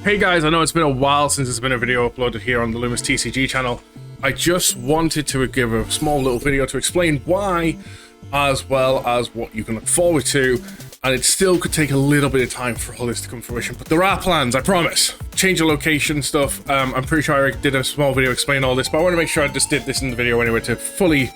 Hey guys, I know it's been a while since there's been a video uploaded here on the Lumus TCG channel. I just wanted to give a small little video to explain why, as well as what you can look forward to, and it still could take a little bit of time for all this to come to fruition, but there are plans, I promise. Change the location stuff, I'm pretty sure I did a small video explaining all this, but I want to make sure I just did this in the video anyway to fully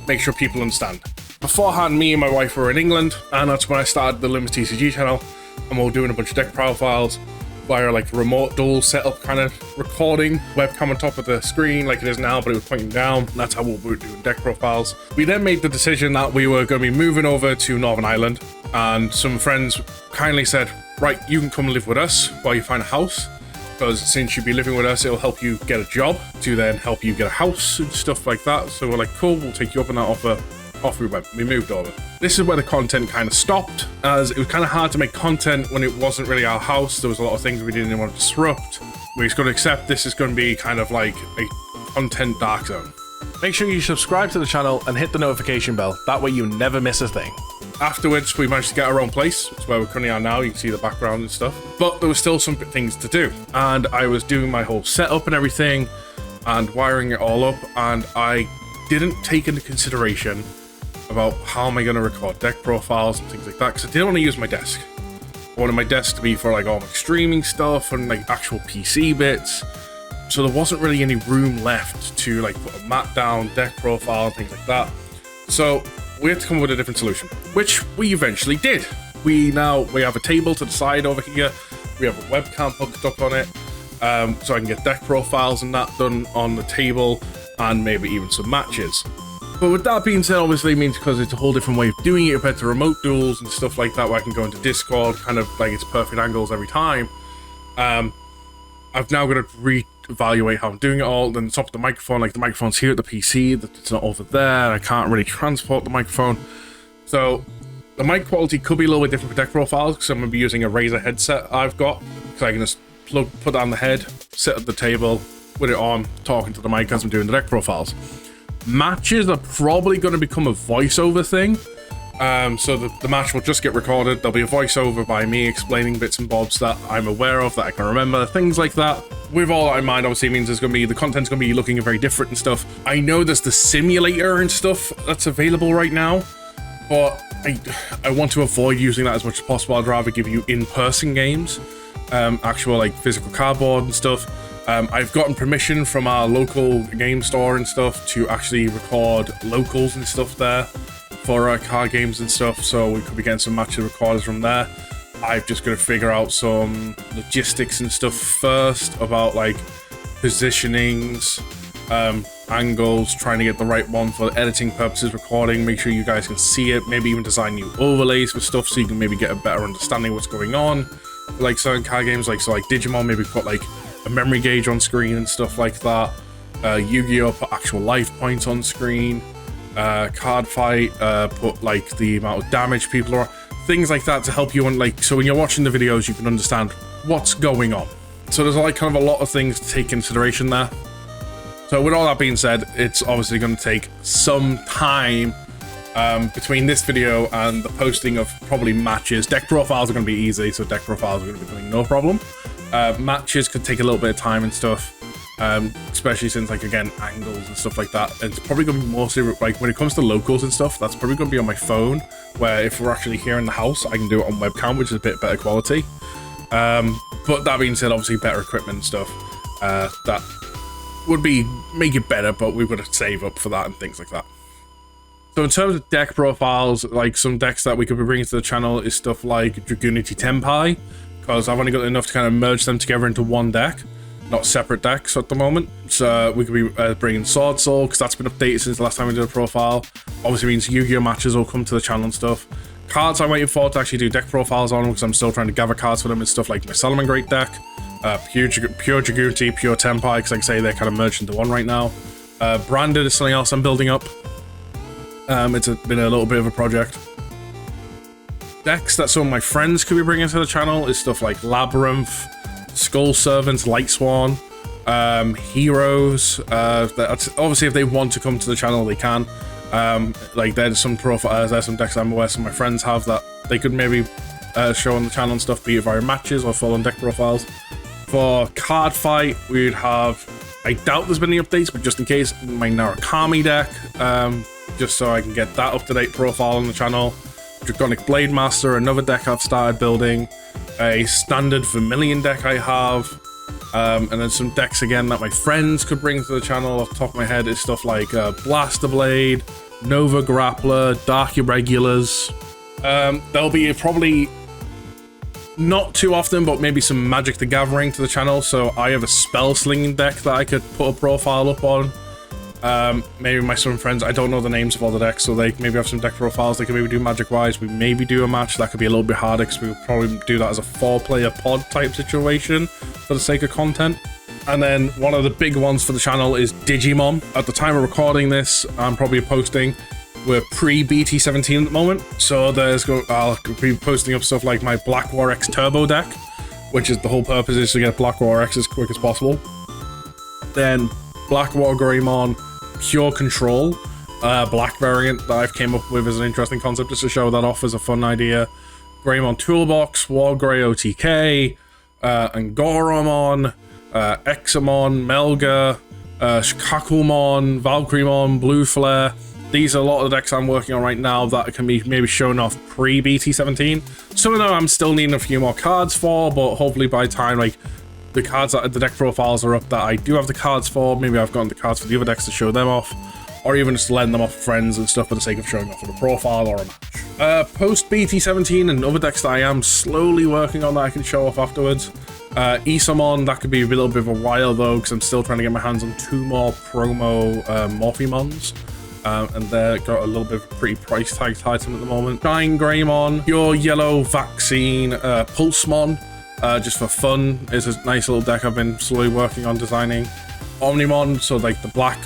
make sure people understand. Beforehand, me and my wife were in England, and that's when I started the Lumus TCG channel, and we were doing a bunch of deck profiles via like remote dual setup kind of recording, webcam on top of the screen like it is now, but it was pointing down, and that's how we were doing deck profiles. We then made the decision that we were going to be moving over to Northern Ireland, and some friends kindly said, right, you can come live with us while you find a house, because since you'll be living with us, it'll help you get a job to then help you get a house and stuff like that. So we're like, cool, we'll take you up on that offer. Off we went. We moved over. This is where the content kind of stopped, as it was kind of hard to make content when it wasn't really our house. There was a lot of things we didn't want to disrupt. We're just going to accept this is going to be kind of like a content dark zone. Make sure you subscribe to the channel and hit the notification bell. That way you never miss a thing. Afterwards, we managed to get our own place. It's where we currently are now. You can see the background and stuff. But there was still some things to do. And I was doing my whole setup and everything and wiring it all up. And I didn't take into consideration about how am I going to record deck profiles and things like that, because I didn't want to use my desk. I wanted my desk to be for like all my streaming stuff and like actual PC bits, so there wasn't really any room left to like put a mat down, deck profile and things like that. So we had to come up with a different solution, which we eventually did. We have a table to the side over here, we have a webcam hooked up on it, so I can get deck profiles and that done on the table, and maybe even some matches. But with that being said, obviously it means, because it's a whole different way of doing it compared to remote duels and stuff like that, where I can go into Discord, kind of like it's perfect angles every time. I've now got to re-evaluate how I'm doing it all. Then the top of the microphone, like the microphone's here at the PC, it's not over there. I can't really transport the microphone. So the mic quality could be a little bit different for deck profiles, because I'm going to be using a Razer headset I've got, because I can just put that on the head, sit at the table with it on, talking to the mic as I'm doing the deck profiles. Matches are probably going to become a voiceover thing, so the match will just get recorded. There'll be a voiceover by me explaining bits and bobs that I'm aware of, that I can remember, things like that. With all that in mind, obviously it means the content's going to be looking very different and stuff. I know there's the simulator and stuff that's available right now, but I want to avoid using that as much as possible. I'd rather give you in-person games, actual like physical cardboard and stuff. I've gotten permission from our local game store and stuff to actually record locals and stuff there for our card games and stuff, so we could be getting some matches recorded from there. I've just got to figure out some logistics and stuff first about like positionings, angles, trying to get the right one for editing purposes, recording, make sure you guys can see it, maybe even design new overlays for stuff so you can maybe get a better understanding of what's going on. Like certain card games, like Digimon, maybe put like a memory gauge on screen and stuff like that. Yu-Gi-Oh! Put actual life points on screen. Card Fight, put like the amount of damage people are, things like that to help you, and so when you're watching the videos you can understand what's going on. So there's like kind of a lot of things to take consideration there. So with all that being said, it's obviously going to take some time between this video and the posting of probably matches. Deck profiles are going to be easy, so deck profiles are going to be doing no problem. Matches could take a little bit of time and stuff, especially since, like, again, angles and stuff like that. And it's probably going to be mostly, like, when it comes to locals and stuff, that's probably going to be on my phone, where if we're actually here in the house, I can do it on webcam, which is a bit better quality. But that being said, obviously better equipment and stuff, that would make it better, but we've got to save up for that and things like that. So in terms of deck profiles, like some decks that we could be bringing to the channel is stuff like Dragunity Tenpai, because I've only got enough to kind of merge them together into one deck, not separate decks at the moment. So we could be bringing Sword Soul, because that's been updated since the last time we did a profile. Obviously means Yu-Gi-Oh! Matches will come to the channel and stuff. Cards I'm waiting for to actually do deck profiles on, because I'm still trying to gather cards for them and stuff, like my Solomon Great deck, pure Dragunity, pure Tenpai, because like I say, they're kind of merged into one right now. Branded is something else I'm building up. It's been a little bit of a project. Decks that some of my friends could be bringing to the channel is stuff like Labyrinth, Skull Servants, Light Swan, Heroes. Obviously, if they want to come to the channel, they can. Like there's some decks I'm aware some of my friends have that they could maybe show on the channel and stuff, be it via matches or full on deck profiles. For card fight, we'd have, I doubt there's been any updates, but just in case, my Narukami deck, just so I can get that up-to-date profile on the channel. Draconic Blade Master, another deck I've started building. A standard Vermilion deck I have. And then some decks again that my friends could bring to the channel. Off the top of my head is stuff like Blaster Blade, Nova Grappler, Dark Irregulars. There'll be probably not too often, but maybe some Magic the Gathering to the channel. So I have a Spell Slinging deck that I could put a profile up on. Maybe my some friends, I don't know the names of all the decks, so they maybe have some deck profiles they can maybe do Magic-wise. We maybe do a match. That could be a little bit harder because we would probably do that as a 4-player pod type situation for the sake of content. And then one of the big ones for the channel is Digimon. At the time of recording this, I'm probably posting. We're pre-BT17 at the moment, so I'll be posting up stuff like my Black War X Turbo deck, which is the whole purpose is to get Black War X as quick as possible. Then Black War Greymon Pure Control, black variant that I've came up with as an interesting concept just to show that off as a fun idea. Greymon Toolbox, War Grey OTK, Angoromon, Examon, Melga, Kakumon, Valkyremon, Blue Flare. These are a lot of the decks I'm working on right now that can be maybe shown off pre-BT17. Some of them I'm still needing a few more cards for, but hopefully by time, like, the cards that the deck profiles are up that I do have the cards for, maybe I've gotten the cards for the other decks to show them off, or even just letting them off friends and stuff for the sake of showing off on a profile or a match. Post BT17 and other decks that I am slowly working on that I can show off afterwards. Isamon, that could be a little bit of a while though, because I'm still trying to get my hands on 2 more promo Morphemons. And they're got a little bit of a pretty price tag tied to them at the moment. Shine Greymon, Pure Yellow Vaccine, Pulsemon, just for fun, is a nice little deck I've been slowly working on designing. Omnimon, so like the black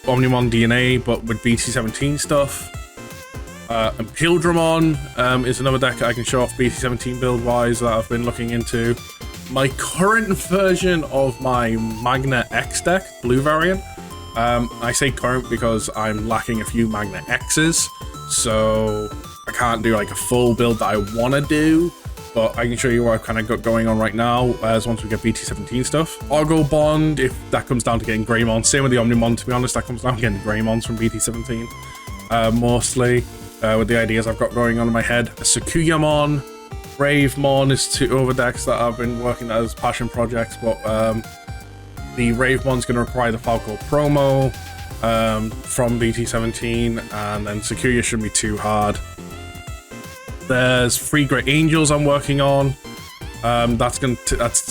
Omnimon DNA, but with BT17 stuff. And Pildramon is another deck I can show off BT17 build-wise that I've been looking into. My current version of my Magna X deck, blue variant, I say current because I'm lacking a few Magna X's, so I can't do like a full build that I want to do, but I can show you what I've kind of got going on right now as once we get BT17 stuff. Argo Bond, if that comes down to getting Greymon. Same with the Omnimon, to be honest, that comes down to getting Greymons from BT17. Mostly, with the ideas I've got going on in my head. Sakuyamon, Bravemon is 2 other decks that I've been working as passion projects, but the Ravemon's going to require the Falco promo from BT17, and then Sakuya shouldn't be too hard. There's 3 Great Angels I'm working on. That's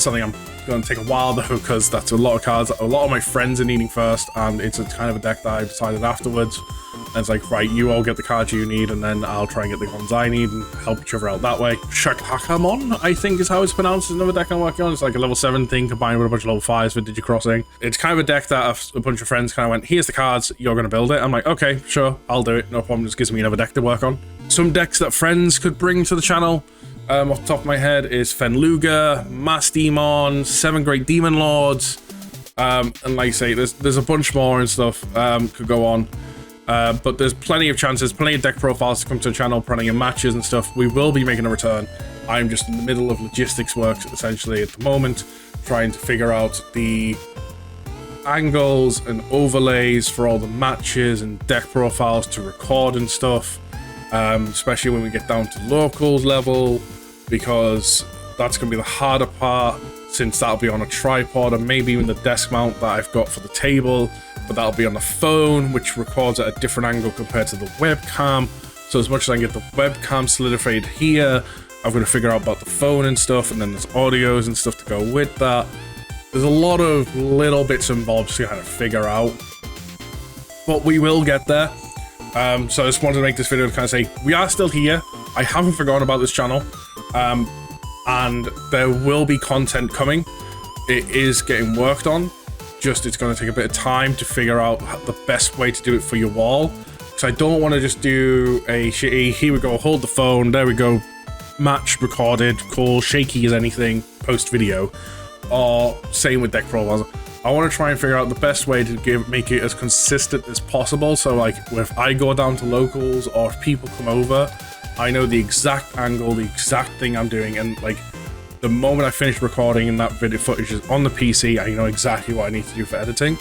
something I'm going to take a while though, because that's a lot of cards that a lot of my friends are needing first, and it's a kind of a deck that I decided afterwards. And it's like, right, you all get the cards you need, and then I'll try and get the ones I need and help each other out that way. Shakakamon, I think is how it's pronounced, is another deck I'm working on. It's like a level 7 thing combined with a bunch of level 5s for Digicrossing. It's kind of a deck that a bunch of friends kind of went, here's the cards, you're going to build it. I'm like, okay, sure, I'll do it, no problem. Just gives me another deck to work on. Some decks that friends could bring to the channel, off the top of my head, is Fenluga, Mass Demon, 7 Great Demon Lords, and like I say, there's a bunch more and stuff could go on. But there's plenty of chances, plenty of deck profiles to come to the channel, running in matches and stuff. We will be making a return. I'm just in the middle of logistics work, essentially, at the moment, trying to figure out the angles and overlays for all the matches and deck profiles to record and stuff, especially when we get down to locals level, because that's going to be the harder part, since that'll be on a tripod and maybe even the desk mount that I've got for the table, but that'll be on the phone, which records at a different angle compared to the webcam. So as much as I can get the webcam solidified here, I've got to figure out about the phone and stuff, and then there's audios and stuff to go with that. There's a lot of little bits and bobs to kind of figure out, but we will get there. So I just wanted to make this video to kind of say, we are still here. I haven't forgotten about this channel, and there will be content coming. It is getting worked on. Just it's going to take a bit of time to figure out the best way to do it for you all. Because I don't want to just do a shitty, here we go, hold the phone, there we go, match recorded, cool, shaky as anything, post video. Or same with deck profiles. I want to try and figure out the best way to make it as consistent as possible. So like if I go down to locals or if people come over, I know the exact angle, the exact thing I'm doing, and like the moment I finish recording and that video footage is on the PC, I know exactly what I need to do for editing.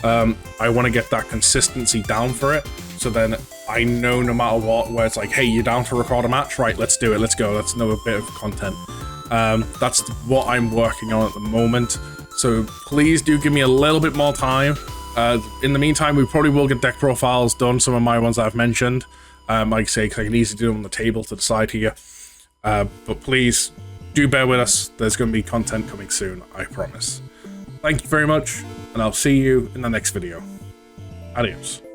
I want to get that consistency down for it, so then I know no matter what, where it's like, hey, you're down to record a match? Right, let's do it, let's go, let's know a bit of content. That's what I'm working on at the moment, so please do give me a little bit more time. In the meantime, we probably will get deck profiles done, some of my ones I've mentioned, like I say, because I can easily do them on the table to the side here. But please, do bear with us, there's going to be content coming soon, I promise. Thank you very much, and I'll see you in the next video. Adios.